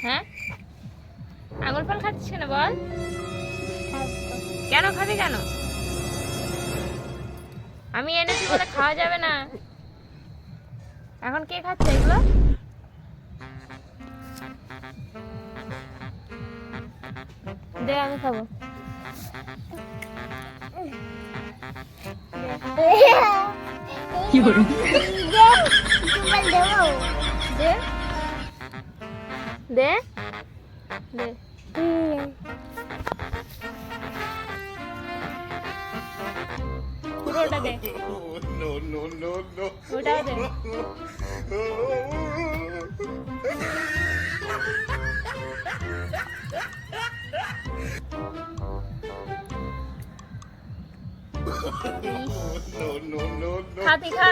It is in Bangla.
হ্যাঁ, আঙুর ফল খাচ্ছিস কেন বল? কেন খাবি কেন? আমি এনেছি বলে খাওয়া যাবে না। এখন কে খাচ্ছে এগুলো? দে আমি খাবো। দে দে দে। পুরোটা দে। No, no, no, no. ওটাও দে। No, no, no, no. খা তুই খা।